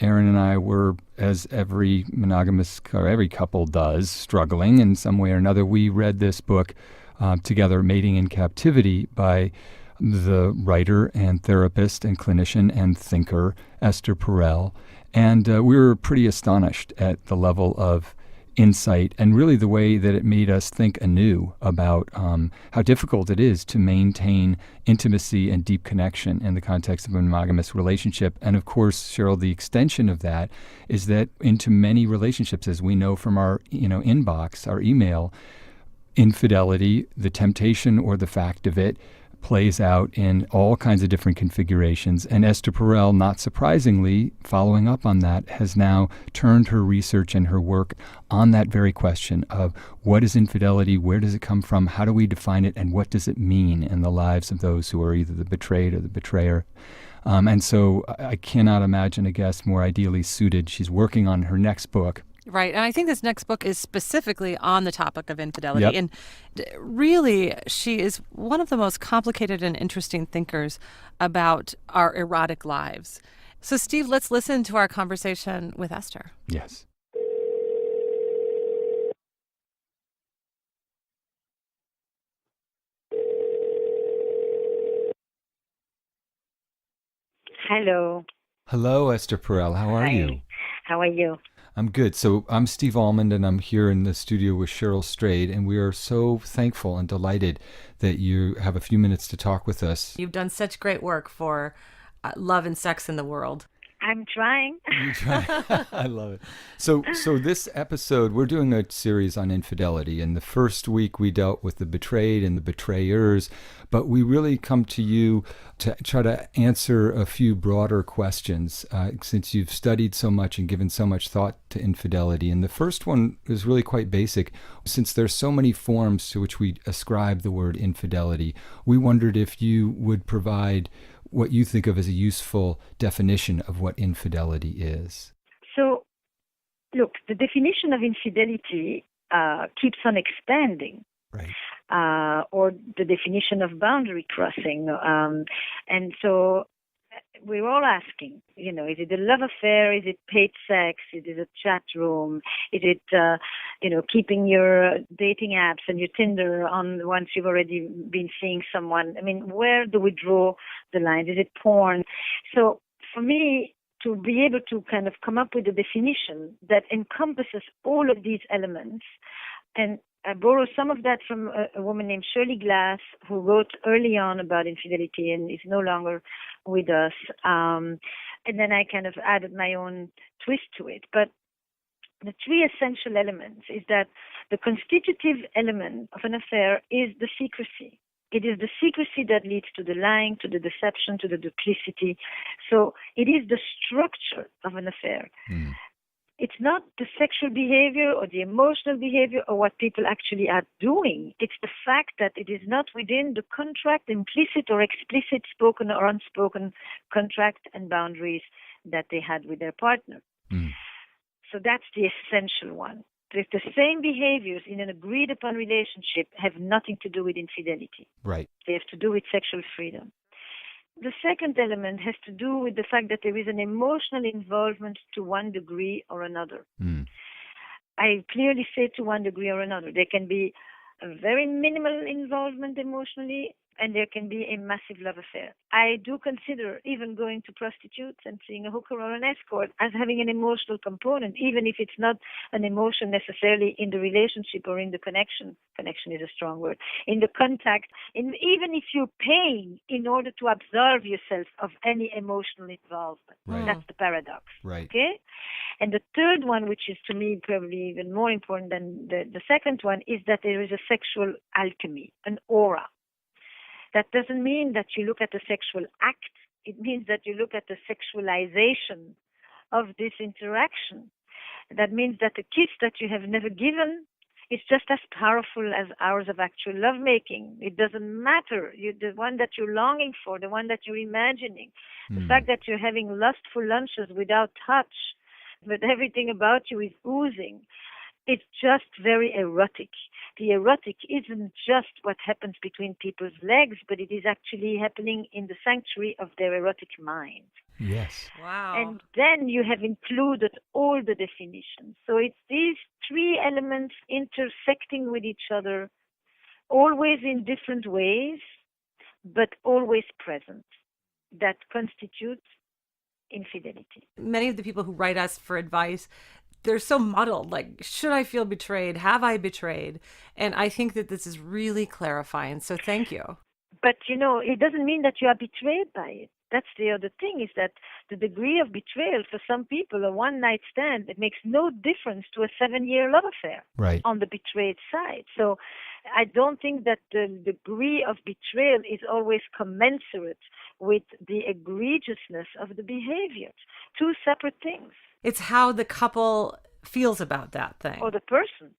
Aaron and I were, as every monogamous or every couple does, struggling in some way or another. We read this book together, Mating in Captivity, by the writer and therapist and clinician and thinker Esther Perel. And we were pretty astonished at the level of insight and really the way that it made us think anew about how difficult it is to maintain intimacy and deep connection in the context of a monogamous relationship. And of course, Cheryl, the extension of that is that into many relationships, as we know from our inbox, our email, infidelity, the temptation or the fact of it, plays out in all kinds of different configurations. And Esther Perel, not surprisingly, following up on that, has now turned her research and her work on that very question of what is infidelity, where does it come from, how do we define it, and what does it mean in the lives of those who are either the betrayed or the betrayer. And so I cannot imagine a guest more ideally suited. She's working on her next book. Right. And I think this next book is specifically on the topic of infidelity. Yep. And really, she is one of the most complicated and interesting thinkers about our erotic lives. So, Steve, let's listen to our conversation with Esther. Yes. Hello. Hello, Esther Perel. How are Hi. you? How are you? I'm good. So I'm Steve Almond, and I'm here in the studio with Cheryl Strayed, and we are so thankful and delighted that you have a few minutes to talk with us. You've done such great work for love and sex in the world. I'm trying. You try. I love it. So this episode, we're doing a series on infidelity. And the first week we dealt with the betrayed and the betrayers, but we really come to you to try to answer a few broader questions since you've studied so much and given so much thought to infidelity. And the first one is really quite basic. Since there's so many forms to which we ascribe the word infidelity, we wondered if you would provide what you think of as a useful definition of what infidelity is. So, look, the definition of infidelity keeps on expanding. Right. Or the definition of boundary crossing. And so we're all asking, is it a love affair? Is it paid sex? Is it a chat room? Is it, keeping your dating apps and your Tinder on once you've already been seeing someone? I mean, where do we draw the line? Is it porn? So for me, to be able to kind of come up with a definition that encompasses all of these elements, and I borrow some of that from a woman named Shirley Glass, who wrote early on about infidelity and is no longer with us. And then I kind of added my own twist to it. But the three essential elements is that the constitutive element of an affair is the secrecy. It is the secrecy that leads to the lying, to the deception, to the duplicity. So it is the structure of an affair. Mm. It's not the sexual behavior or the emotional behavior or what people actually are doing. It's the fact that it is not within the contract, implicit or explicit, spoken or unspoken contract and boundaries that they had with their partner. Mm. So that's the essential one. If the same behaviors in an agreed upon relationship have nothing to do with infidelity. Right. They have to do with sexual freedom. The second element has to do with the fact that there is an emotional involvement to one degree or another. Mm. I clearly say to one degree or another. There can be a very minimal involvement emotionally, and there can be a massive love affair. I do consider even going to prostitutes and seeing a hooker or an escort as having an emotional component, even if it's not an emotion necessarily in the relationship or in the connection. Connection is a strong word. In the contact, even if you're paying in order to absolve yourself of any emotional involvement. Right. That's the paradox. Right. Okay? And the third one, which is to me probably even more important than the second one, is that there is a sexual alchemy, an aura. That doesn't mean that you look at the sexual act. It means that you look at the sexualization of this interaction. That means that the kiss that you have never given is just as powerful as hours of actual lovemaking. It doesn't matter. The one that you're longing for, the one that you're imagining, the fact that you're having lustful lunches without touch, but everything about you is oozing. It's just very erotic. The erotic isn't just what happens between people's legs, but it is actually happening in the sanctuary of their erotic mind. Yes. Wow. And then you have included all the definitions. So it's these three elements intersecting with each other, always in different ways, but always present, that constitutes infidelity. Many of the people who write us for advice, they're so muddled. Like, should I feel betrayed? Have I betrayed? And I think that this is really clarifying. So thank you. But, it doesn't mean that you are betrayed by it. That's the other thing, is that the degree of betrayal for some people, a one-night stand, it makes no difference to a 7-year love affair Right. on the betrayed side. So I don't think that the degree of betrayal is always commensurate with the egregiousness of the behavior. Two separate things. It's how the couple feels about that thing. Or the person,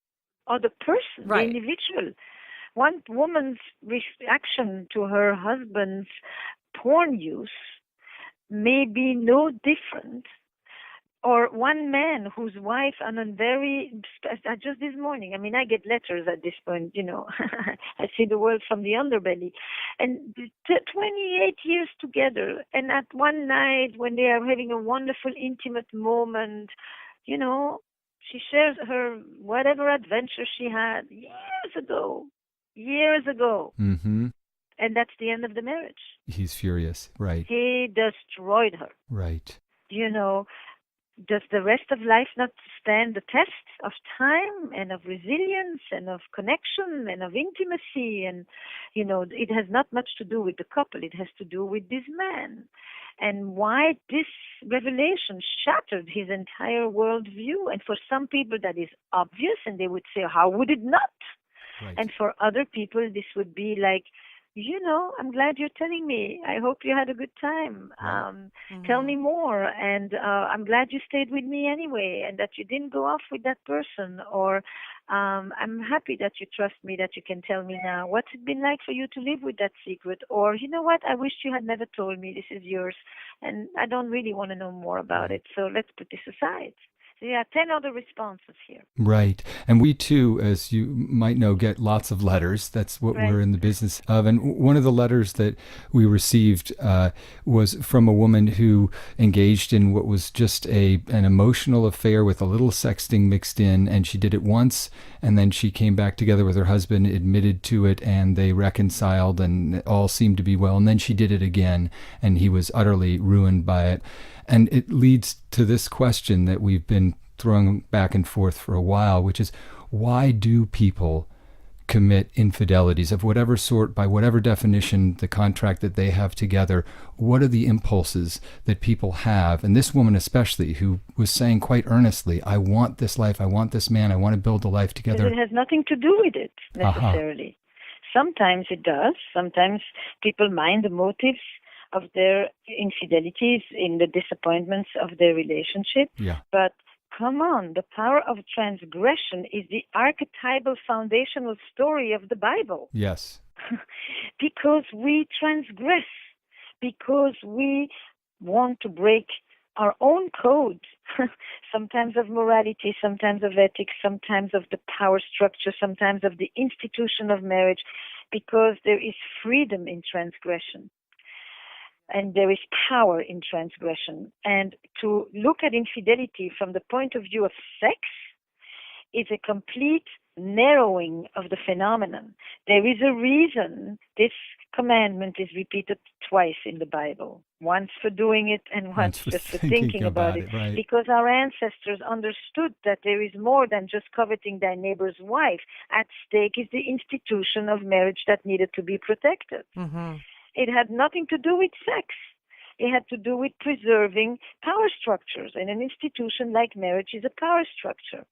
Right. the individual. One woman's reaction to her husband's porn use may be no different, or one man whose wife just this morning, I get letters at this point, I see the world from the underbelly, and 28 years together, and at one night when they are having a wonderful intimate moment, she shares her whatever adventure she had years ago. Mm-hmm. And that's the end of the marriage. He's furious. Right. He destroyed her. Right. Does the rest of life not stand the test of time and of resilience and of connection and of intimacy? And, it has not much to do with the couple. It has to do with this man. And why this revelation shattered his entire worldview. And for some people that is obvious, and they would say, how would it not? Right. And for other people, this would be like, I'm glad you're telling me. I hope you had a good time. Tell me more. And I'm glad you stayed with me anyway, and that you didn't go off with that person. Or I'm happy that you trust me, that you can tell me now. What's it been like for you to live with that secret? Or, you know what? I wish you had never told me. This is yours. And I don't really want to know more about it. So let's put this aside. Yeah, 10 other responses here. Right. And we too, as you might know, get lots of letters. That's what Right. we're in the business of. And one of the letters that we received was from a woman who engaged in what was just an emotional affair with a little sexting mixed in. And she did it once, and then she came back together with her husband, admitted to it, and they reconciled, and it all seemed to be well. And then she did it again, and he was utterly ruined by it. And it leads to this question that we've been throwing back and forth for a while, which is, why do people commit infidelities of whatever sort, by whatever definition, the contract that they have together? What are the impulses that people have? And this woman especially, who was saying quite earnestly, I want this life, I want this man, I want to build a life together. Because it has nothing to do with it, necessarily. Sometimes it does. Sometimes people mind the motives of their infidelities, in the disappointments of their relationship. Yeah. But come on, the power of transgression is the archetypal foundational story of the Bible. Yes. Because we transgress, because we want to break our own code, sometimes of morality, sometimes of ethics, sometimes of the power structure, sometimes of the institution of marriage, because there is freedom in transgression. And there is power in transgression. And to look at infidelity from the point of view of sex is a complete narrowing of the phenomenon. There is a reason this commandment is repeated twice in the Bible. Once for doing it and once just for thinking about it. Right. Because our ancestors understood that there is more than just coveting thy neighbor's wife. At stake is the institution of marriage that needed to be protected. Mm-hmm. It had nothing to do with sex. It had to do with preserving power structures. And an institution like marriage is a power structure.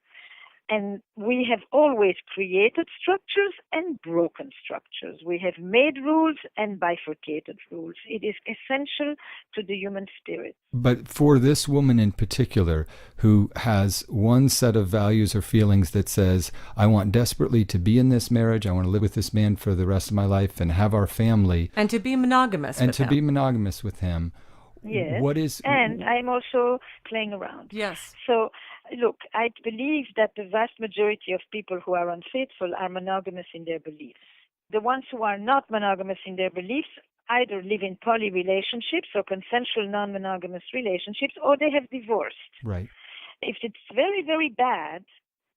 And we have always created structures and broken structures. We have made rules and bifurcated rules. It is essential to the human spirit. But for this woman in particular, who has one set of values or feelings that says, I want desperately to be in this marriage, I want to live with this man for the rest of my life and have our family. And to be monogamous and with to him. be monogamous with him. Yes. What is... And I'm also playing around. Yes. So, look, I believe that the vast majority of people who are unfaithful are monogamous in their beliefs. The ones who are not monogamous in their beliefs either live in poly relationships or consensual non-monogamous relationships, or they have divorced. Right. If it's very, very bad,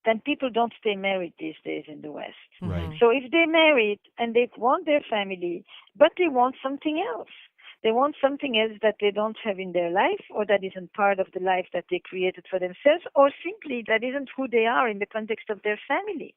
then people don't stay married these days in the West. Right. So if they're married and they want their family, but they want something else, they want something else that they don't have in their life, or that isn't part of the life that they created for themselves, or simply that isn't who they are in the context of their family.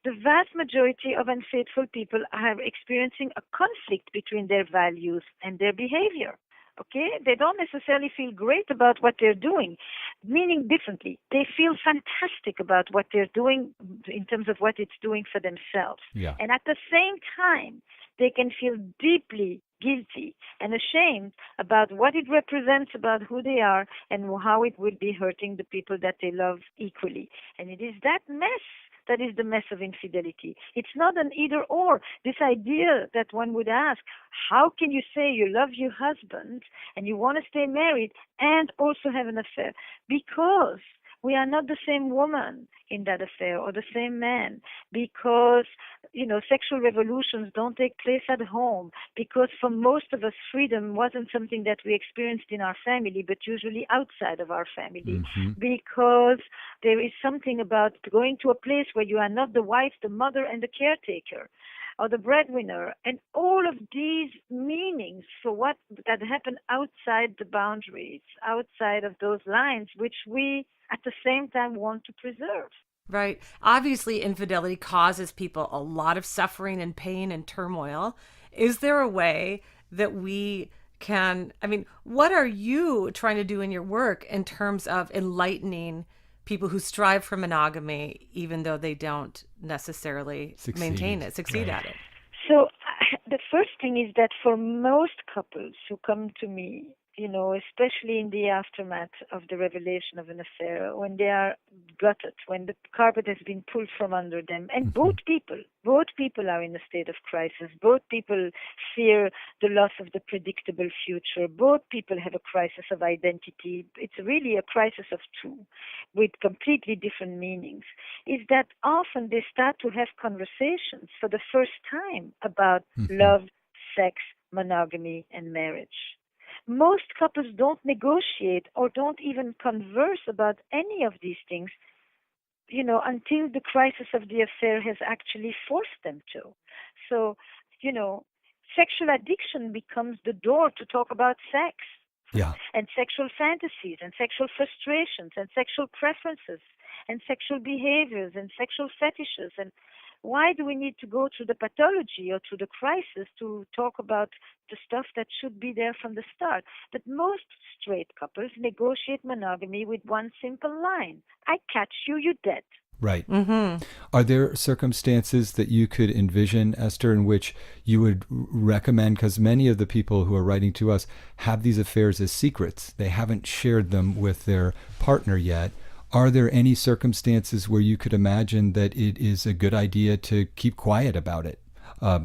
The vast majority of unfaithful people are experiencing a conflict between their values and their behavior. Okay? They don't necessarily feel great about what they're doing, meaning differently. They feel fantastic about what they're doing in terms of what it's doing for themselves. Yeah. And at the same time, they can feel deeply guilty and ashamed about what it represents about who they are and how it will be hurting the people that they love equally. And it is that mess that is the mess of infidelity. It's not an either or. This idea that one would ask, how can you say you love your husband and you want to stay married and also have an affair? Because we are not the same woman in that affair or the same man, because, sexual revolutions don't take place at home, because for most of us, freedom wasn't something that we experienced in our family, but usually outside of our family, because there is something about going to a place where you are not the wife, the mother, and the caretaker, or the breadwinner, and all of these meanings for what that happened outside the boundaries, outside of those lines, which we at the same time want to preserve. Right. Obviously, infidelity causes people a lot of suffering and pain and turmoil. Is there a way that we can, what are you trying to do in your work in terms of enlightening people who strive for monogamy, even though they don't necessarily maintain it, succeed at it? So the first thing is that for most couples who come to me, especially in the aftermath of the revelation of an affair, when they are gutted, when the carpet has been pulled from under them, and both people are in a state of crisis. Both people fear the loss of the predictable future. Both people have a crisis of identity. It's really a crisis of two with completely different meanings. Is that often they start to have conversations for the first time about love, sex, monogamy, and marriage. Most couples don't negotiate or don't even converse about any of these things, until the crisis of the affair has actually forced them to. So, sexual addiction becomes the door to talk about sex. Yeah. And sexual fantasies and sexual frustrations and sexual preferences and sexual behaviors and sexual fetishes. And why do we need to go through the pathology or through the crisis to talk about the stuff that should be there from the start? But most straight couples negotiate monogamy with one simple line: I catch you, you're dead. Right. Are there circumstances that you could envision, Esther, in which you would recommend, because many of the people who are writing to us have these affairs as secrets. They haven't shared them with their partner yet. Are there any circumstances where you could imagine that it is a good idea to keep quiet about it?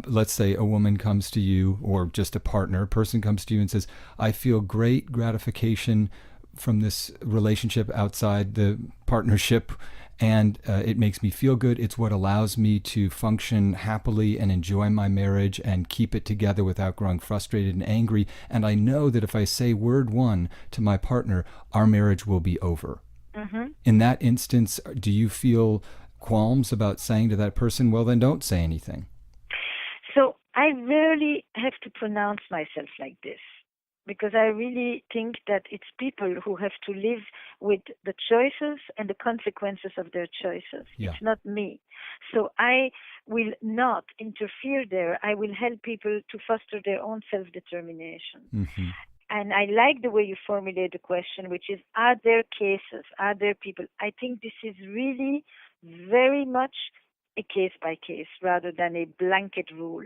Let's say a woman comes to you, or just a person comes to you and says, I feel great gratification from this relationship outside the partnership, and it makes me feel good. It's what allows me to function happily and enjoy my marriage and keep it together without growing frustrated and angry. And I know that if I say word one to my partner, our marriage will be over. In that instance, do you feel qualms about saying to that person, well, then don't say anything? So I rarely have to pronounce myself like this, because I really think that it's people who have to live with the choices and the consequences of their choices. Yeah. It's not me. So I will not interfere there. I will help people to foster their own self-determination. And I like the way you formulate the question, which is, are there cases, are there people? I think this is really very much a case by case rather than a blanket rule.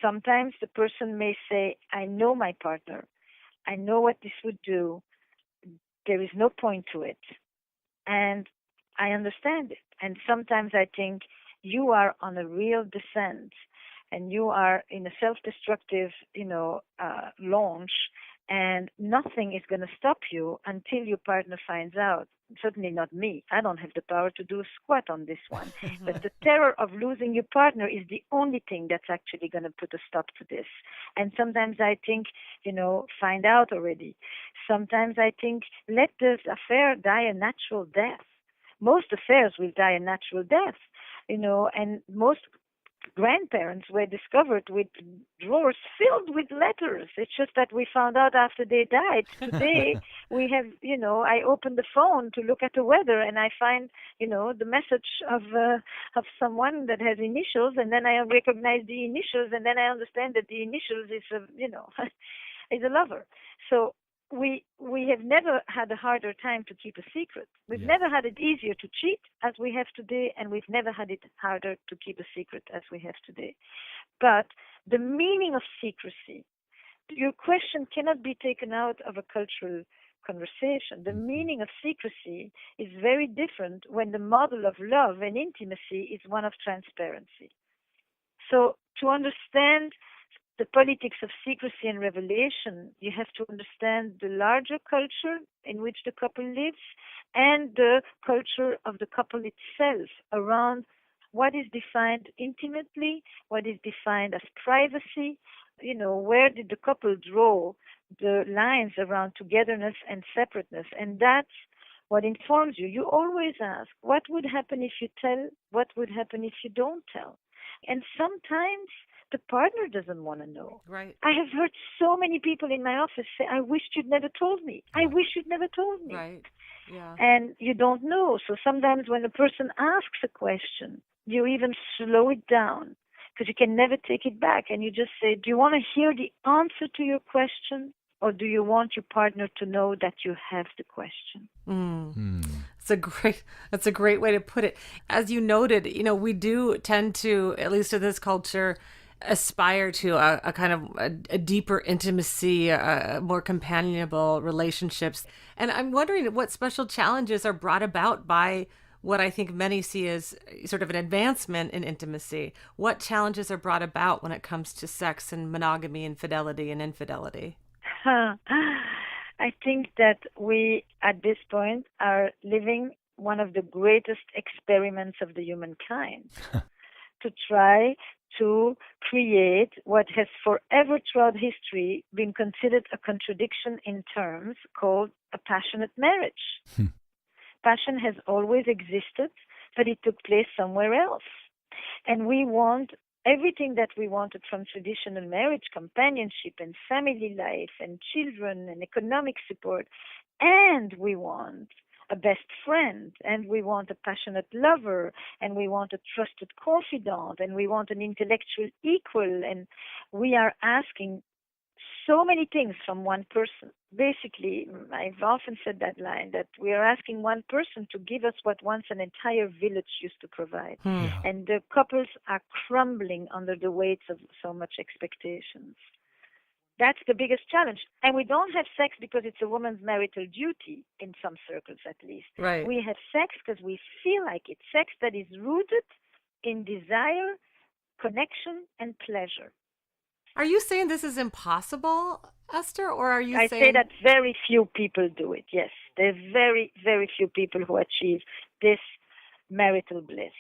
Sometimes the person may say, I know my partner. I know what this would do. There is no point to it. And I understand it. And sometimes I think you are on a real descent and you are in a self-destructive, launch, And nothing is going to stop you until your partner finds out. Certainly not me. I don't have the power to do a squat on this one. But the terror of losing your partner is the only thing that's actually going to put a stop to this. And sometimes I think, find out already. Sometimes I think, let this affair die a natural death. Most affairs will die a natural death, and most grandparents were discovered with drawers filled with letters. It's just that we found out after they died. Today, we have, I open the phone to look at the weather, and I find, the message of someone that has initials, and then I recognize the initials, and then I understand that the initials is, is a lover. So we have never had a harder time to keep a secret. We've never had it easier to cheat as we have today, and we've never had it harder to keep a secret as we have today. But the meaning of secrecy, your question cannot be taken out of a cultural conversation. The meaning of secrecy is very different when the model of love and intimacy is one of transparency. So to understand the politics of secrecy and revelation, you have to understand the larger culture in which the couple lives and the culture of the couple itself around what is defined intimately, what is defined as privacy, where did the couple draw the lines around togetherness and separateness. And that's what informs you. You always ask, what would happen if you tell? What would happen if you don't tell? And sometimes the partner doesn't want to know. Right. I have heard so many people in my office say, I wish you'd never told me. I wish you'd never told me. Right. Yeah. And you don't know. So sometimes when a person asks a question, you even slow it down because you can never take it back. And you just say, do you want to hear the answer to your question? Or do you want your partner to know that you have the question? That's a great way to put it. As you noted, we do tend to, at least in this culture, aspire to a kind of a deeper intimacy, more companionable relationships. And I'm wondering what special challenges are brought about by what I think many see as sort of an advancement in intimacy. What challenges are brought about when it comes to sex and monogamy and fidelity and infidelity? I think that we, at this point, are living one of the greatest experiments of the humankind to try to create what has forever throughout history been considered a contradiction in terms called a passionate marriage. Passion has always existed, but it took place somewhere else. And we want everything that we wanted from traditional marriage, companionship and family life and children and economic support. And we want a best friend, and we want a passionate lover, and we want a trusted confidant, and we want an intellectual equal. And we are asking so many things from one person. Basically, I've often said that line, that we are asking one person to give us what once an entire village used to provide. And the couples are crumbling under the weight of so much expectations. That's the biggest challenge. And we don't have sex because it's a woman's marital duty, in some circles at least. Right. We have sex because we feel like it. Sex that is rooted in desire, connection, and pleasure. Are you saying this is impossible, Esther, or are you saying... I say that very few people do it, yes. There are very, very few people who achieve this marital bliss.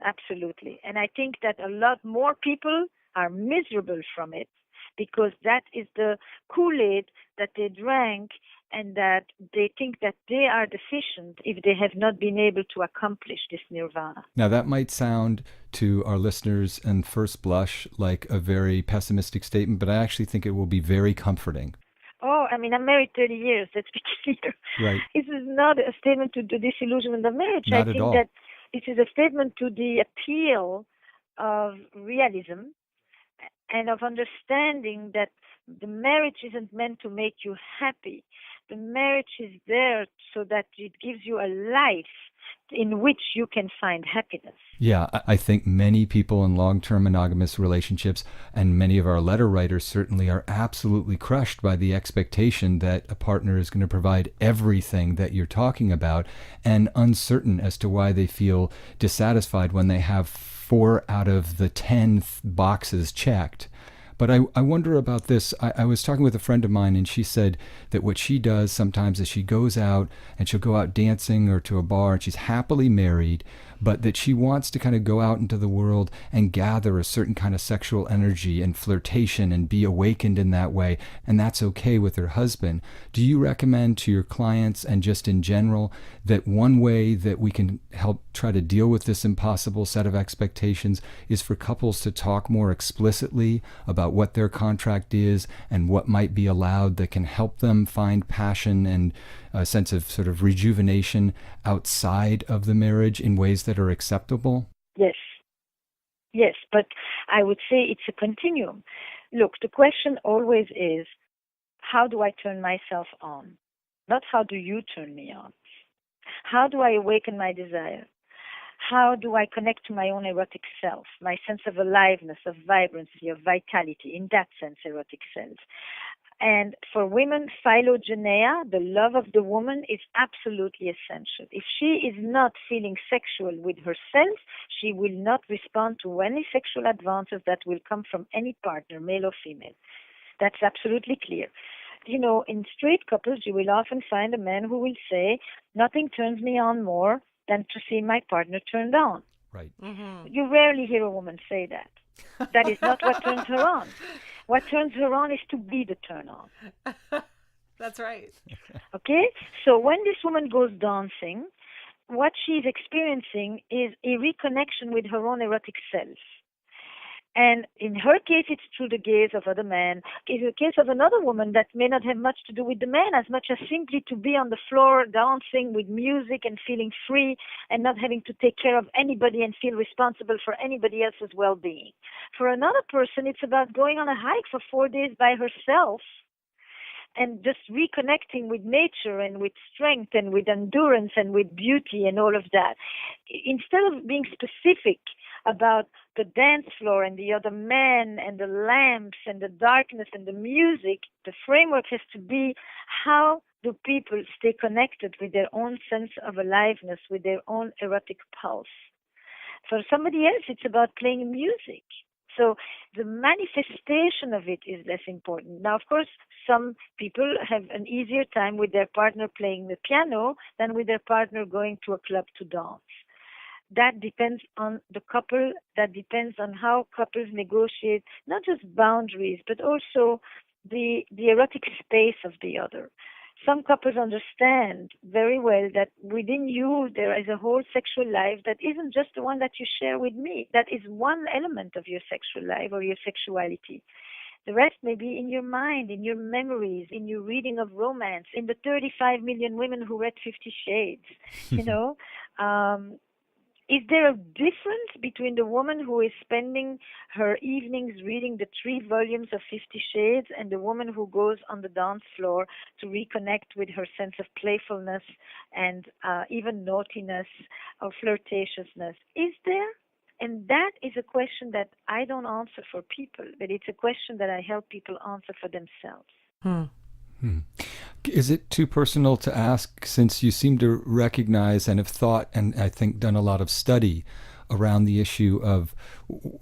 Absolutely. And I think that a lot more people are miserable from it because that is the Kool-Aid that they drank, and that they think that they are deficient if they have not been able to accomplish this nirvana. Now, that might sound to our listeners in first blush like a very pessimistic statement, but I actually think it will be very comforting. Oh, I mean, I'm married 30 years, let's be clear. Right. This is not a statement to the disillusionment of marriage. Not I at think all. that this is a statement to the appeal of realism and of understanding that the marriage isn't meant to make you happy. The marriage is there so that it gives you a life in which you can find happiness. Yeah, I think many people in long-term monogamous relationships, and many of our letter writers certainly, are absolutely crushed by the expectation that a partner is going to provide everything that you're talking about, and uncertain as to why they feel dissatisfied when they have 4 out of the 10 boxes checked. But I wonder about this. I was talking with a friend of mine, and she said that what she does sometimes is she goes out and she'll go out dancing or to a bar, and she's happily married, but that she wants to kind of go out into the world and gather a certain kind of sexual energy and flirtation and be awakened in that way, and that's okay with her husband. Do you recommend to your clients and just in general that one way that we can help try to deal with this impossible set of expectations is for couples to talk more explicitly about what their contract is and what might be allowed that can help them find passion and a sense of sort of rejuvenation outside of the marriage in ways that are acceptable? Yes. Yes, but I would say it's a continuum. Look, the question always is, how do I turn myself on? Not how do you turn me on? How do I awaken my desire? How do I connect to my own erotic self, my sense of aliveness, of vibrancy, of vitality, in that sense, erotic self? And for women, philogenea, the love of the woman, is absolutely essential. If she is not feeling sexual with herself, she will not respond to any sexual advances that will come from any partner, male or female. That's absolutely clear. You know, in straight couples, you will often find a man who will say, nothing turns me on more than to see my partner turned on. Right. Mm-hmm. You rarely hear a woman say that. That is not what turns her on. What turns her on is to be the turn on. That's right. Okay? So when this woman goes dancing, what she's experiencing is a reconnection with her own erotic self. And in her case, it's through the gaze of other men. In the case of another woman, that may not have much to do with the man as much as simply to be on the floor dancing with music and feeling free and not having to take care of anybody and feel responsible for anybody else's well-being. For another person, it's about going on a hike for 4 days by herself and just reconnecting with nature and with strength and with endurance and with beauty and all of that. Instead of being specific about the dance floor and the other men and the lamps and the darkness and the music, the framework has to be, how do people stay connected with their own sense of aliveness, with their own erotic pulse? For somebody else, it's about playing music. So the manifestation of it is less important. Now, of course, some people have an easier time with their partner playing the piano than with their partner going to a club to dance. That depends on the couple. That depends on how couples negotiate not just boundaries, but also the erotic space of the other. Some couples understand very well that within you there is a whole sexual life that isn't just the one that you share with me. That is one element of your sexual life or your sexuality. The rest may be in your mind, in your memories, in your reading of romance, in the 35 million women who read 50 Shades, you know. Is there a difference between the woman who is spending her evenings reading the 3 volumes of 50 Shades and the woman who goes on the dance floor to reconnect with her sense of playfulness and even naughtiness or flirtatiousness? Is there? And that is a question that I don't answer for people, but it's a question that I help people answer for themselves. Is it too personal to ask, since you seem to recognize and have thought and I think done a lot of study around the issue of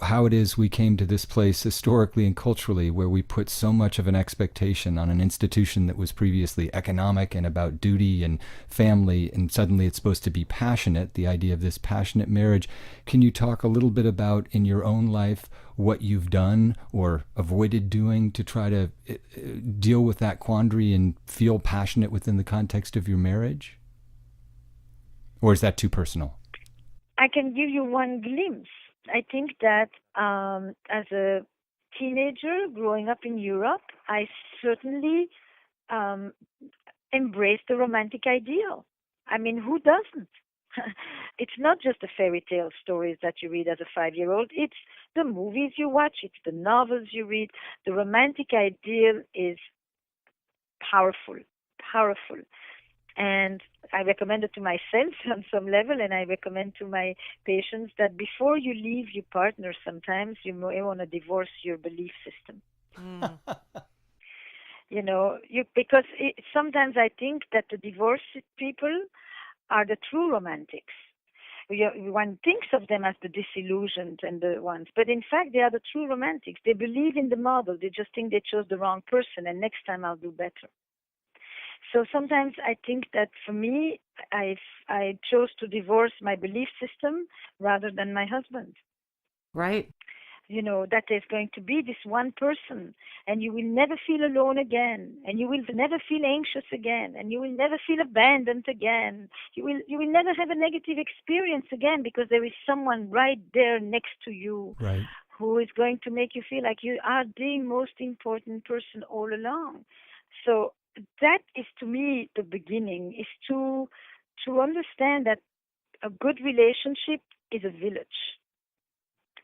how it is we came to this place historically and culturally where we put so much of an expectation on an institution that was previously economic and about duty and family, and suddenly it's supposed to be passionate, the idea of this passionate marriage. Can you talk a little bit about in your own life what you've done or avoided doing to try to deal with that quandary and feel passionate within the context of your marriage? Or is that too personal? I can give you one glimpse. I think that as a teenager growing up in Europe, I certainly embraced the romantic ideal. I mean, who doesn't? It's not just the fairy tale stories that you read as a 5-year-old. It's the movies you watch. It's the novels you read. The romantic ideal is powerful, powerful. And I recommend it to myself on some level, and I recommend to my patients that before you leave your partner, sometimes you may want to divorce your belief system. You know, because sometimes I think that the divorced people are the true romantics. One thinks of them as the disillusioned and the ones, but in fact they are the true romantics. They believe in the model. They just think they chose the wrong person, and next time I'll do better. So sometimes I think that for me, I chose to divorce my belief system rather than my husband. Right. That there's going to be this one person, and you will never feel alone again, and you will never feel anxious again, and you will never feel abandoned again. You will never have a negative experience again, because there is someone right there next to you, Right. who is going to make you feel like you are the most important person all along. So that is, to me, the beginning, is to understand that a good relationship is a village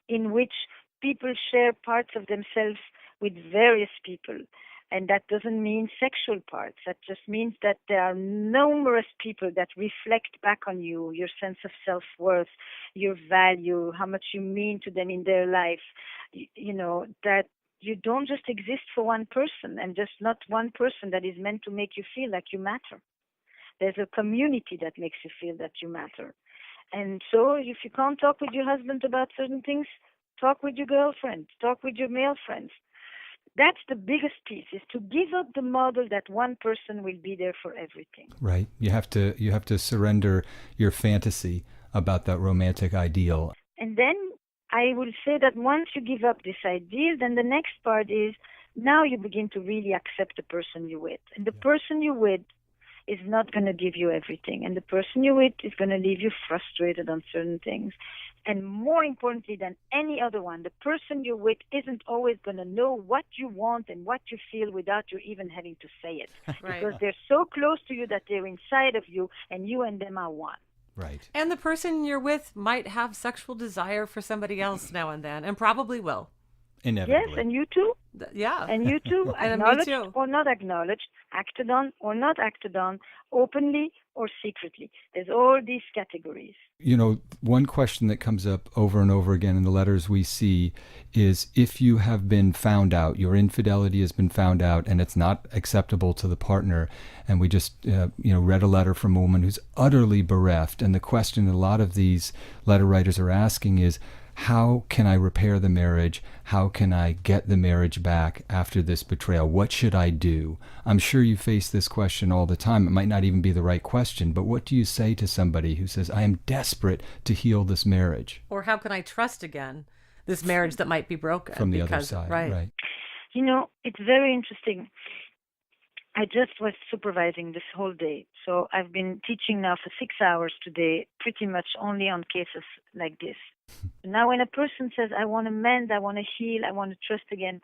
in which people share parts of themselves with various people. And that doesn't mean sexual parts. That just means that there are numerous people that reflect back on you, your sense of self-worth, your value, how much you mean to them in their life. That you don't just exist for one person, and just not one person that is meant to make you feel like you matter. There's a community that makes you feel that you matter. And so if you can't talk with your husband about certain things, talk with your girlfriend, talk with your male friends. That's the biggest piece, is to give up the model that one person will be there for everything. Right. You have to surrender your fantasy about that romantic ideal. And then I will say that once you give up this ideal, then the next part is, now you begin to really accept the person you're with. And the person you're with is not going to give you everything. And the person you're with is going to leave you frustrated on certain things. And more importantly than any other one, the person you're with isn't always going to know what you want and what you feel without you even having to say it. Right. Because they're so close to you that they're inside of you, and you and them are one. Right. And the person you're with might have sexual desire for somebody else now and then, and probably will. Inevitably. Yes, and you too. Yeah. And you too, And me acknowledged too. or not acknowledged, acted on or not acted on, openly or secretly. There's all these categories. One question that comes up over and over again in the letters we see is, if you have been found out, your infidelity has been found out, and it's not acceptable to the partner, and we just read a letter from a woman who's utterly bereft, and the question a lot of these letter writers are asking is, how can I repair the marriage? How can I get the marriage back after this betrayal? What should I do? I'm sure you face this question all the time. It might not even be the right question, but what do you say to somebody who says, I am desperate to heal this marriage? Or how can I trust again this marriage that might be broken? From the other side, right. It's very interesting. I just was supervising this whole day. So I've been teaching now for 6 hours today, pretty much only on cases like this. Now when a person says, I want to mend, I want to heal, I want to trust again,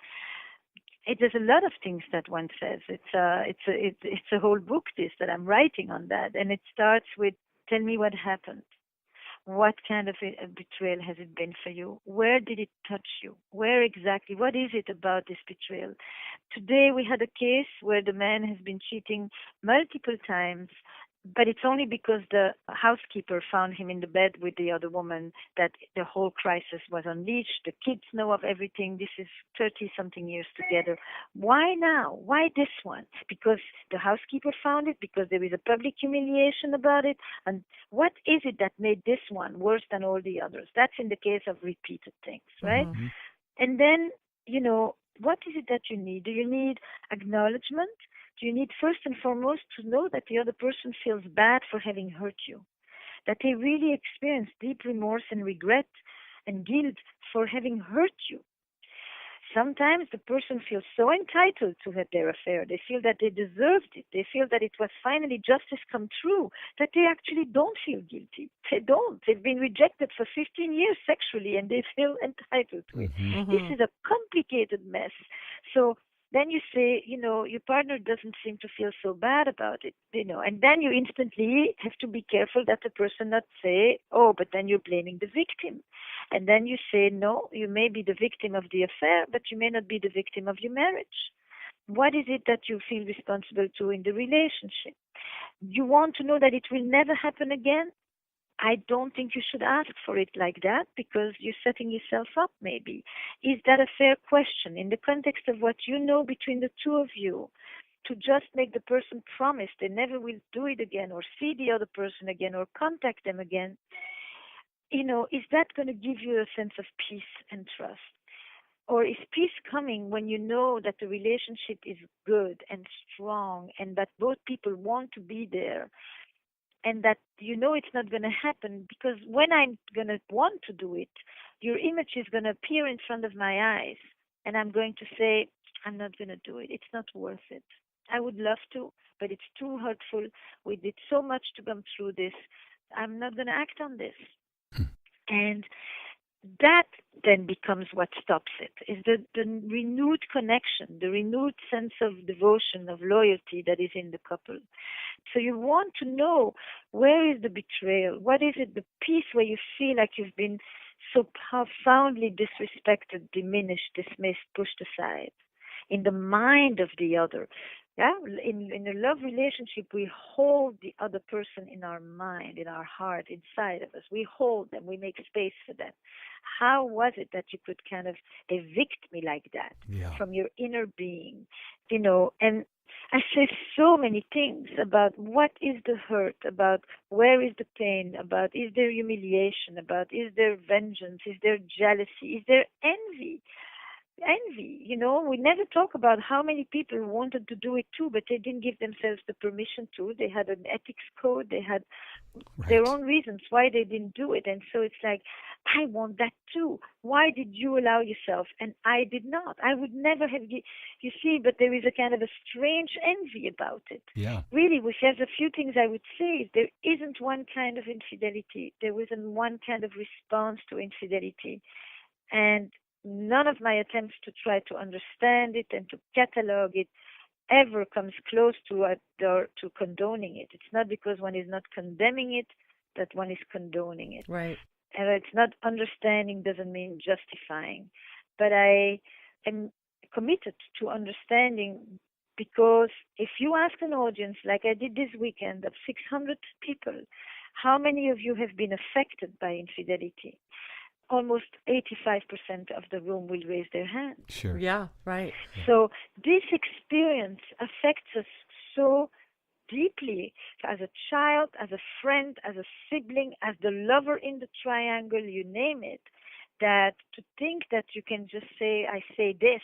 there's a lot of things that one says. It's a whole book, this, that I'm writing on that. And it starts with, tell me what happened. What kind of a betrayal has it been for you? Where did it touch you? Where exactly? What is it about this betrayal? Today we had a case where the man has been cheating multiple times, but it's only because the housekeeper found him in the bed with the other woman that the whole crisis was unleashed. The kids know of everything. This is 30-something years together. Why now? Why this one? Because the housekeeper found it? Because there is a public humiliation about it? And what is it that made this one worse than all the others? That's in the case of repeated things, right? Mm-hmm. And then, what is it that you need? Do you need acknowledgement? Do you need first and foremost to know that the other person feels bad for having hurt you? That they really experience deep remorse and regret and guilt for having hurt you? Sometimes the person feels so entitled to have their affair. They feel that they deserved it. They feel that it was finally justice come true, that they actually don't feel guilty. They don't. They've been rejected for 15 years sexually, and they feel entitled to it. Mm-hmm. This is a complicated mess. So then you say, your partner doesn't seem to feel so bad about it, and then you instantly have to be careful that the person not say, oh, but then you're blaming the victim. And then you say, no, you may be the victim of the affair, but you may not be the victim of your marriage. What is it that you feel responsible to in the relationship? You want to know that it will never happen again? I don't think you should ask for it like that, because you're setting yourself up maybe. Is that a fair question in the context of what you know between the two of you? To just make the person promise they never will do it again, or see the other person again, or contact them again. is that going to give you a sense of peace and trust? Or is peace coming when you know that the relationship is good and strong and that both people want to be there and that it's not going to happen? Because when I'm going to want to do it, your image is going to appear in front of my eyes and I'm going to say, I'm not going to do it. It's not worth it. I would love to, but it's too hurtful. We did so much to come through this. I'm not going to act on this. And that then becomes what stops it, is the renewed connection, the renewed sense of devotion, of loyalty that is in the couple. So you want to know, where is the betrayal? What is it, the piece where you feel like you've been so profoundly disrespected, diminished, dismissed, pushed aside in the mind of the other? Yeah, in a love relationship, we hold the other person in our mind, in our heart, inside of us. We hold them. We make space for them. How was it that you could kind of evict me like that from your inner being? And I say so many things about what is the hurt, about where is the pain, about is there humiliation, about is there vengeance, is there jealousy, is there envy? We never talk about how many people wanted to do it too, but they didn't give themselves the permission to. They had an ethics code. They had their own reasons why they didn't do it. And so it's like, I want that too. Why did you allow yourself? And I did not. I would never have, you see, but there is a kind of a strange envy about it. Yeah. Really, which has a few things I would say. There isn't one kind of infidelity. There isn't one kind of response to infidelity. And none of my attempts to try to understand it and to catalog it ever comes close to condoning it. It's not because one is not condemning it that one is condoning it. Right. And it's not understanding doesn't mean justifying. But I am committed to understanding, because if you ask an audience, like I did this weekend, of 600 people, how many of you have been affected by infidelity? Almost 85% of the room will raise their hand. Sure. Yeah, right. So this experience affects us so deeply, as a child, as a friend, as a sibling, as the lover in the triangle, you name it, that to think that you can just say, I say this,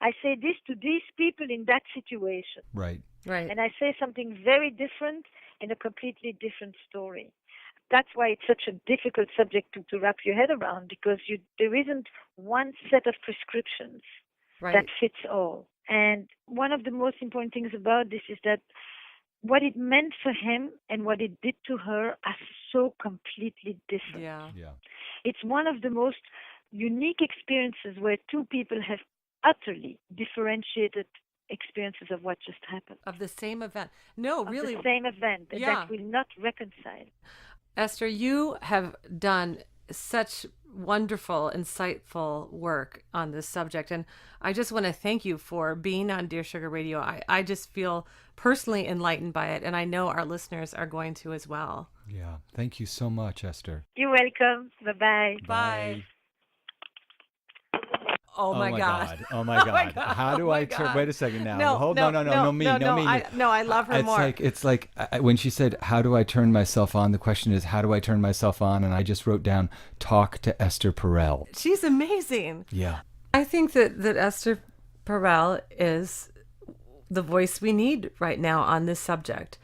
I say this to these people in that situation. Right. Right. And I say something very different in a completely different story. That's why it's such a difficult subject to wrap your head around, because there isn't one set of prescriptions that fits all. And one of the most important things about this is that what it meant for him and what it did to her are so completely different. Yeah. It's one of the most unique experiences where two people have utterly differentiated experiences of what just happened. Of the same event. No, really. The same event, and that will not reconcile. Esther, you have done such wonderful, insightful work on this subject. And I just want to thank you for being on Dear Sugar Radio. I just feel personally enlightened by it. And I know our listeners are going to as well. Yeah. Thank you so much, Esther. You're welcome. Bye-bye. Bye. Oh my God. Oh my God. How do I turn? Wait a second now. No, Hold on. No, me. I love her more. It's like when she said, how do I turn myself on? The question is, how do I turn myself on? And I just wrote down, talk to Esther Perel. She's amazing. Yeah. I think that Esther Perel is the voice we need right now on this subject.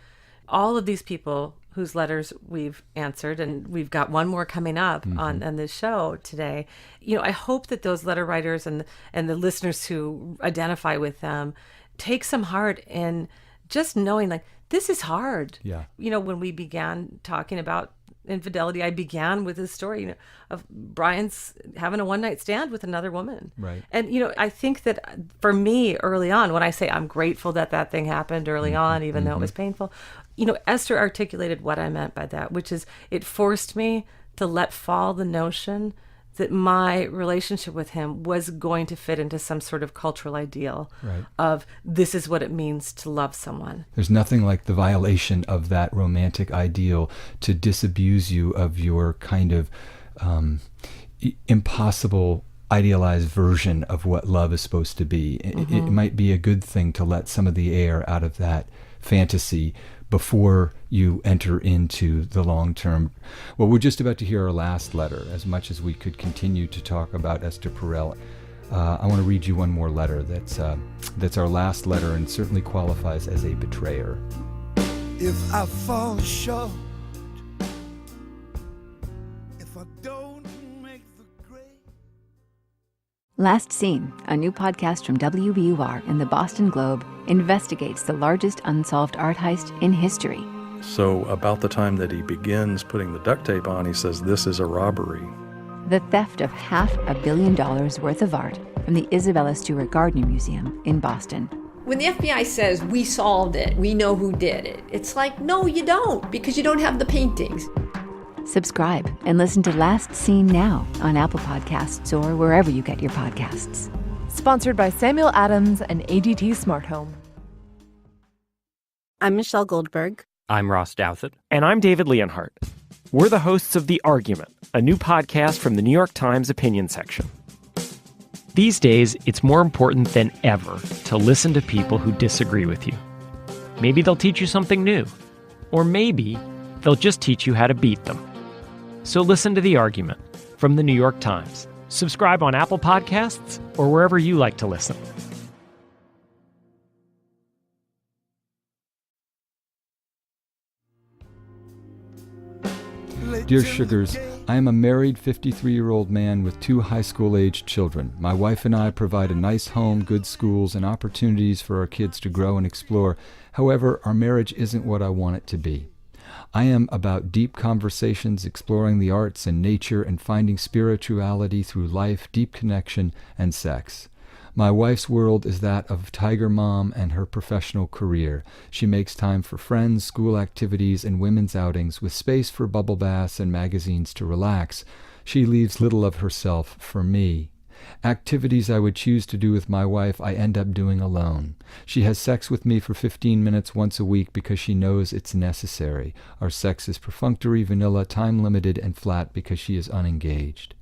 All of these people whose letters we've answered, and we've got one more coming up on this show today. I hope that those letter writers and the listeners who identify with them take some heart in just knowing, like, this is hard. Yeah. When we began talking about infidelity, I began with this story of Brian's having a one-night stand with another woman. Right. And, I think that for me early on, when I say I'm grateful that thing happened early on, even though it was painful, Esther articulated what I meant by that, which is it forced me to let fall the notion that my relationship with him was going to fit into some sort of cultural ideal of this is what it means to love someone. There's nothing like the violation of that romantic ideal to disabuse you of your kind of impossible idealized version of what love is supposed to be. It might be a good thing to let some of the air out of that fantasy, before you enter into the long term. Well, we're just about to hear our last letter. As much as we could continue to talk about Esther Perel, I want to read you one more letter that's our last letter and certainly qualifies as a betrayer. If I fall short, if I don't make the grade. Last Seen, a new podcast from WBUR and the Boston Globe, investigates the largest unsolved art heist in history. So about the time that he begins putting the duct tape on, he says, "This is a robbery." The theft of $500 million worth of art from the Isabella Stewart Gardner Museum in Boston. When the FBI says, "We solved it, we know who did it," it's like, no, you don't, because you don't have the paintings. Subscribe and listen to Last Seen now on Apple Podcasts or wherever you get your podcasts. Sponsored by Samuel Adams and ADT Smart Home. I'm Michelle Goldberg. I'm Ross Douthat. And I'm David Leonhardt. We're the hosts of The Argument, a new podcast from the New York Times opinion section. These days, it's more important than ever to listen to people who disagree with you. Maybe they'll teach you something new, or maybe they'll just teach you how to beat them. So listen to The Argument from the New York Times. Subscribe on Apple Podcasts or wherever you like to listen. Dear Sugars, I am a married 53-year-old man with 2 high school-aged children. My wife and I provide a nice home, good schools, and opportunities for our kids to grow and explore. However, our marriage isn't what I want it to be. I am about deep conversations, exploring the arts and nature, and finding spirituality through life, deep connection, and sex. My wife's world is that of Tiger Mom and her professional career. She makes time for friends, school activities, and women's outings, with space for bubble baths and magazines to relax. She leaves little of herself for me. Activities I would choose to do with my wife, I end up doing alone. She has sex with me for 15 minutes once a week because she knows it's necessary. Our sex is perfunctory, vanilla, time-limited, and flat because she is unengaged.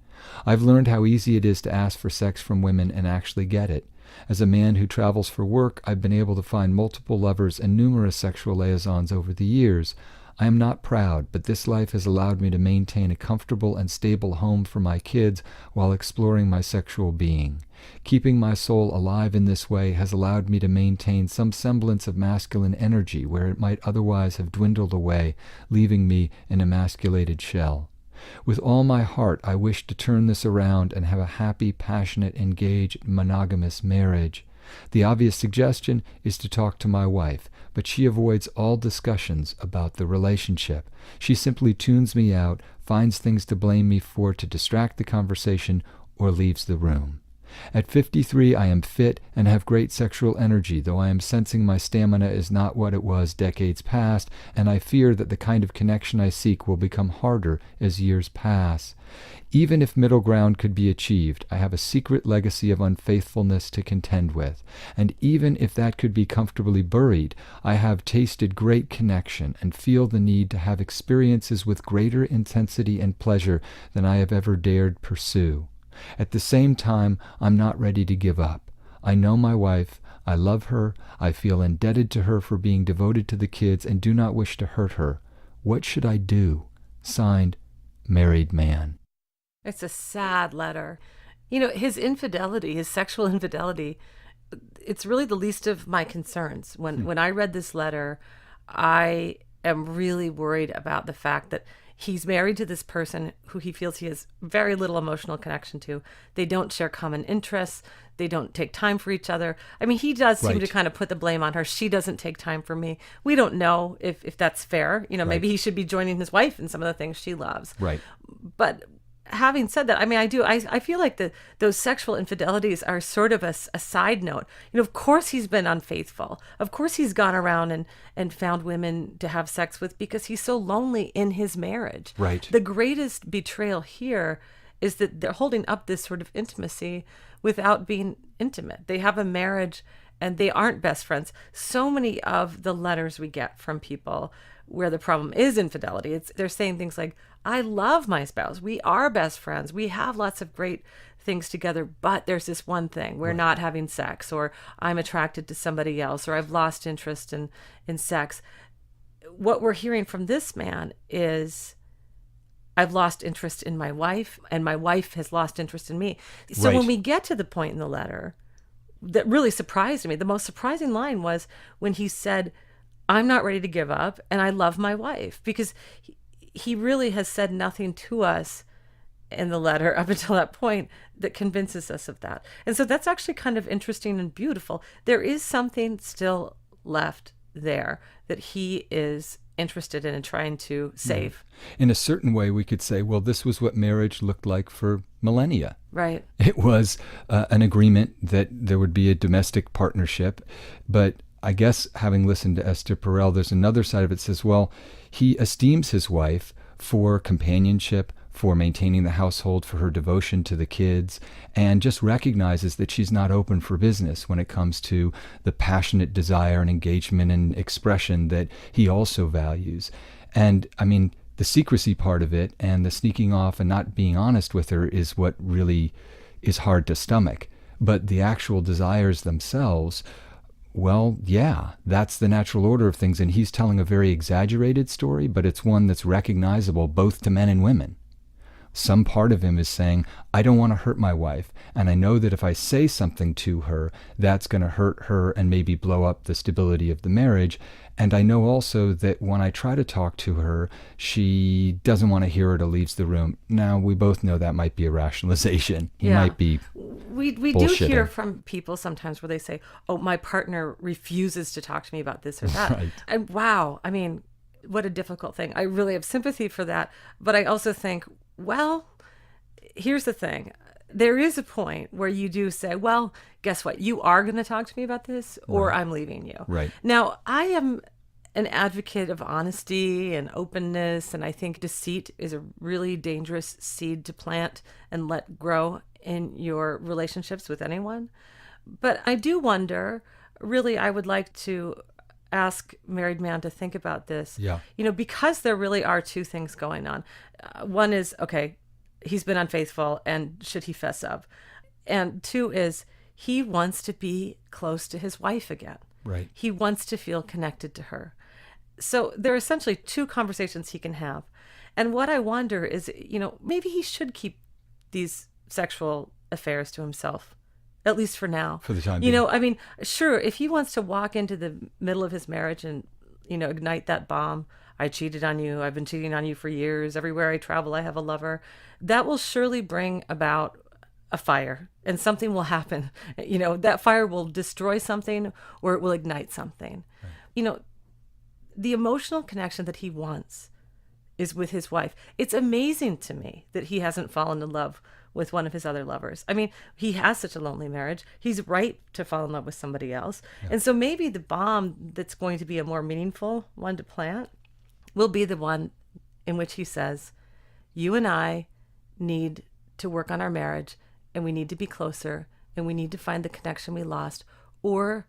I've learned how easy it is to ask for sex from women and actually get it. As a man who travels for work, I've been able to find multiple lovers and numerous sexual liaisons over the years. I am not proud, but this life has allowed me to maintain a comfortable and stable home for my kids while exploring my sexual being. Keeping my soul alive in this way has allowed me to maintain some semblance of masculine energy where it might otherwise have dwindled away, leaving me an emasculated shell. With all my heart, I wish to turn this around and have a happy, passionate, engaged, monogamous marriage. The obvious suggestion is to talk to my wife, but she avoids all discussions about the relationship. She simply tunes me out, finds things to blame me for to distract the conversation, or leaves the room. At 53, I am fit and have great sexual energy, though I am sensing my stamina is not what it was decades past, and I fear that the kind of connection I seek will become harder as years pass. Even if middle ground could be achieved, I have a secret legacy of unfaithfulness to contend with, and even if that could be comfortably buried, I have tasted great connection and feel the need to have experiences with greater intensity and pleasure than I have ever dared pursue. At the same time, I'm not ready to give up. I know my wife, I love her, I feel indebted to her for being devoted to the kids and do not wish to hurt her. What should I do? Signed, Married Man. It's a sad letter. You know, his infidelity, his sexual infidelity, it's really the least of my concerns. When I read this letter, I am really worried about the fact that he's married to this person who he feels he has very little emotional connection to. They don't share common interests. They don't take time for each other. I mean, he does seem to kind of put the blame on her. She doesn't take time for me. We don't know if that's fair. You know, maybe he should be joining his wife in some of the things she loves. Right. But having said that, I mean, I feel like those sexual infidelities are sort of a side note. You know, of course he's been unfaithful. Of course he's gone around and found women to have sex with because he's so lonely in his marriage. Right. The greatest betrayal here is that they're holding up this sort of intimacy without being intimate. They have a marriage and they aren't best friends. So many of the letters we get from people where the problem is infidelity, they're saying things like, I love my spouse. We are best friends. We have lots of great things together, but there's this one thing. We're not having sex, or I'm attracted to somebody else, or I've lost interest in sex. what we're hearing from this man is, I've lost interest in my wife, and my wife has lost interest in me. So Right. when we get to the point in the letter that really surprised me, the most surprising line was when he said, I'm not ready to give up, and I love my wife, because he really has said nothing to us in the letter up until that point that convinces us of that. And so that's actually kind of interesting and beautiful. There is something still left there that he is interested in and trying to save. In a certain way, we could say, well, this was what marriage looked like for millennia. Right. It was an agreement that there would be a domestic partnership. But I guess having listened to Esther Perel, there's another side of it that says, well, he esteems his wife for companionship, for maintaining the household, for her devotion to the kids, and just recognizes that she's not open for business when it comes to the passionate desire and engagement and expression that he also values. And I mean, the secrecy part of it and the sneaking off and not being honest with her is what really is hard to stomach. But the actual desires themselves, well, yeah, that's the natural order of things. And he's telling a very exaggerated story, but it's one that's recognizable both to men and women. Some part of him is saying, I don't want to hurt my wife, and I know that if I say something to her, that's going to hurt her and maybe blow up the stability of the marriage. And I know also that when I try to talk to her, she doesn't want to hear it or leaves the room. Now, we both know that might be a rationalization. He might be We do hear from people sometimes where they say, oh, my partner refuses to talk to me about this or that. Right. And wow, I mean, what a difficult thing. I really have sympathy for that. But I also think, well, here's the thing. There is a point where you do say, well, guess what? You are going to talk to me about this, or I'm leaving you. Right. Now, I am an advocate of honesty and openness, and I think deceit is a really dangerous seed to plant and let grow in your relationships with anyone. But I do wonder, really, I would like to ask married man to think about this. Yeah. You know, because there really are two things going on. One is, okay, he's been unfaithful, and should he fess up? And two is, he wants to be close to his wife again. Right. He wants to feel connected to her. So there are essentially two conversations he can have. And what I wonder is, you know, maybe he should keep these sexual affairs to himself, at least for now. For the time You being. know, I mean, sure, if he wants to walk into the middle of his marriage and, you know, ignite that bomb, I cheated on you, I've been cheating on you for years, everywhere I travel I have a lover, that will surely bring about a fire, and something will happen. You know, that fire will destroy something, or it will ignite something. Right. You know, the emotional connection that he wants is with his wife. It's amazing to me that he hasn't fallen in love with one of his other lovers. I mean, he has such a lonely marriage. He's right to fall in love with somebody else. Yeah. And so maybe the bomb that's going to be a more meaningful one to plant will be the one in which he says, you and I need to work on our marriage, and we need to be closer, and we need to find the connection we lost, or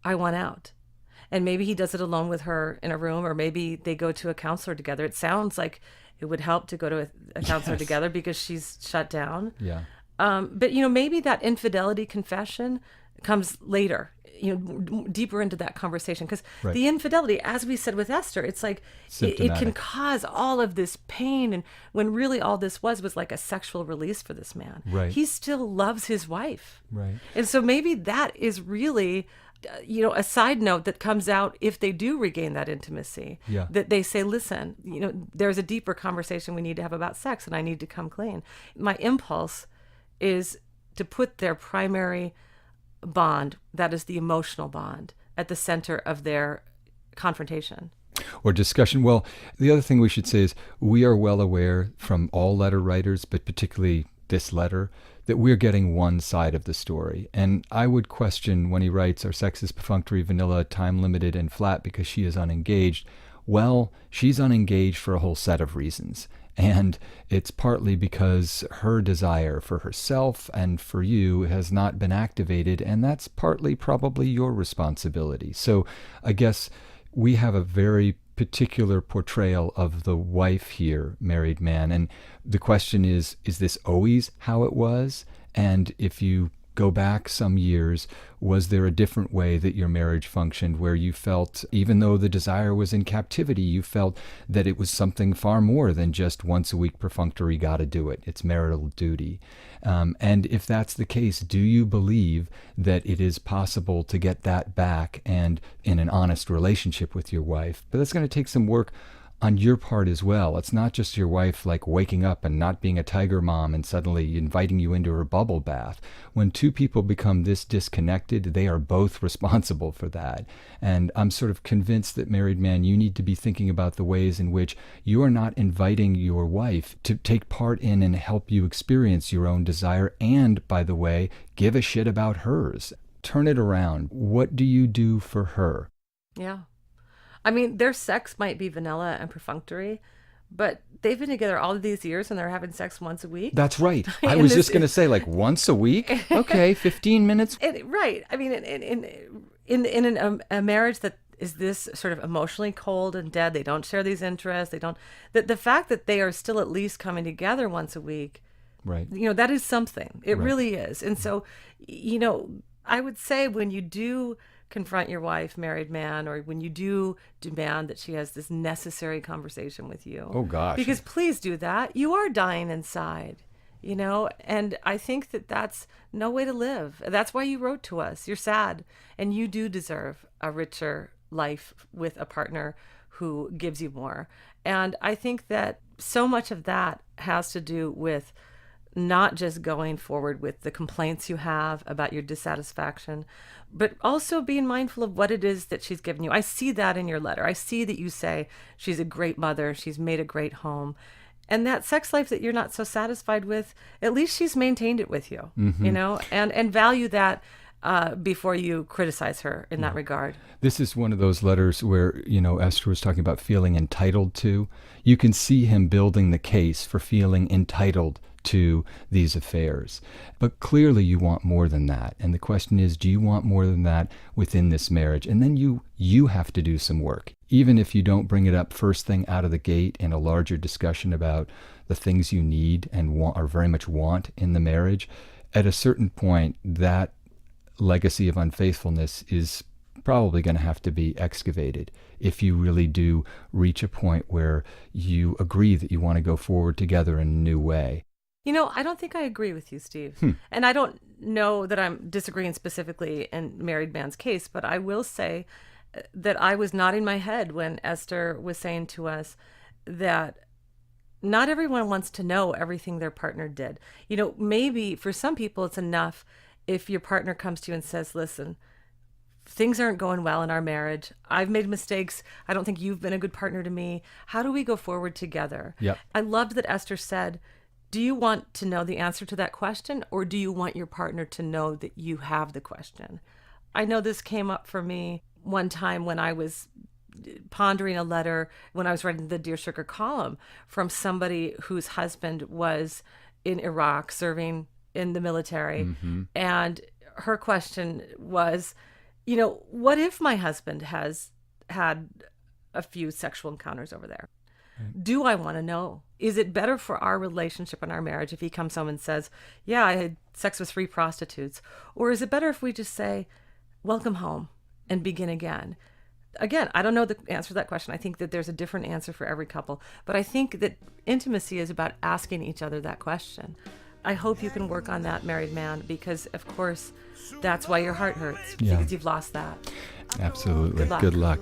I want out. And maybe he does it alone with her in a room, or maybe they go to a counselor together. It sounds like it would help to go to a counselor Yes. together, because she's shut down. Yeah. But, you know, maybe that infidelity confession comes later, you know, deeper into that conversation. Because Right. the infidelity, as we said with Esther, it's like it can Symptomatic. cause all of this pain. And when really all this was like a sexual release for this man. Right. He still loves his wife. Right. And so maybe that is really, you know, a side note that comes out if they do regain that intimacy. Yeah. That they say, listen, you know, there's a deeper conversation we need to have about sex, and I need to come clean. My impulse is to put their primary bond, that is the emotional bond, at the center of their confrontation. Or discussion. Well, the other thing we should say is we are well aware from all letter writers, but particularly this letter, that we're getting one side of the story. And I would question when he writes, our sex is perfunctory, vanilla, time-limited, and flat because she is unengaged. Well, she's unengaged for a whole set of reasons. And it's partly because her desire for herself and for you has not been activated, and that's partly probably your responsibility. So I guess we have a very particular portrayal of the wife here, married man. And the question is this always how it was? And if you go back some years, was there a different way that your marriage functioned where you felt, even though the desire was in captivity, you felt that it was something far more than just once a week perfunctory gotta do it, it's marital duty? And if that's the case, do you believe that it is possible to get that back and in an honest relationship with your wife? But that's going to take some work on your part as well. It's not just your wife like waking up and not being a tiger mom and suddenly inviting you into her bubble bath. When two people become this disconnected, they are both responsible for that. And I'm sort of convinced that, married man, you need to be thinking about the ways in which you are not inviting your wife to take part in and help you experience your own desire and, by the way, give a shit about hers. Turn it around. What do you do for her? Yeah. I mean, their sex might be vanilla and perfunctory, but they've been together all of these years and they're having sex once a week. That's right. I was just going to say, like, once a week? Okay, 15 minutes? Right. I mean, in a marriage that is this sort of emotionally cold and dead, they don't share these interests, they don't... The fact that they are still at least coming together once a week, right? That is something. It right. really is. And so, I would say when you do confront your wife, married man, or when you do demand that she has this necessary conversation with you. Oh, gosh. Because please do that. You are dying inside, and I think that that's no way to live. That's why you wrote to us. You're sad, and you do deserve a richer life with a partner who gives you more. And I think that so much of that has to do with not just going forward with the complaints you have about your dissatisfaction, but also being mindful of what it is that she's given you. I see that in your letter. I see that you say she's a great mother, she's made a great home. And that sex life that you're not so satisfied with, at least she's maintained it with you, and value that before you criticize her in that regard. This is one of those letters where, Esther was talking about feeling entitled to. You can see him building the case for feeling entitled to these affairs. But clearly you want more than that. And the question is, do you want more than that within this marriage? And then you have to do some work. Even if you don't bring it up first thing out of the gate in a larger discussion about the things you need and want, or very much want in the marriage, at a certain point, that legacy of unfaithfulness is probably going to have to be excavated if you really do reach a point where you agree that you want to go forward together in a new way. I don't think I agree with you, Steve. And I don't know that I'm disagreeing specifically in married man's case, but I will say that I was nodding my head when Esther was saying to us that not everyone wants to know everything their partner did. Maybe for some people it's enough if your partner comes to you and says, listen, things aren't going well in our marriage. I've made mistakes. I don't think you've been a good partner to me. How do we go forward together? Yep. I loved that Esther said, do you want to know the answer to that question, or do you want your partner to know that you have the question? I know this came up for me one time when I was pondering a letter when I was writing the Dear Sugar column from somebody whose husband was in Iraq serving in the military. Mm-hmm. And her question was, what if my husband has had a few sexual encounters over there? Do I want to know? Is it better for our relationship and our marriage if he comes home and says, yeah, I had sex with 3 prostitutes? Or is it better if we just say, welcome home and begin again? Again, I don't know the answer to that question. I think that there's a different answer for every couple. But I think that intimacy is about asking each other that question. I hope you can work on that, married man, because, of course, that's why your heart hurts, because you've lost that. Absolutely. Good luck. Good luck.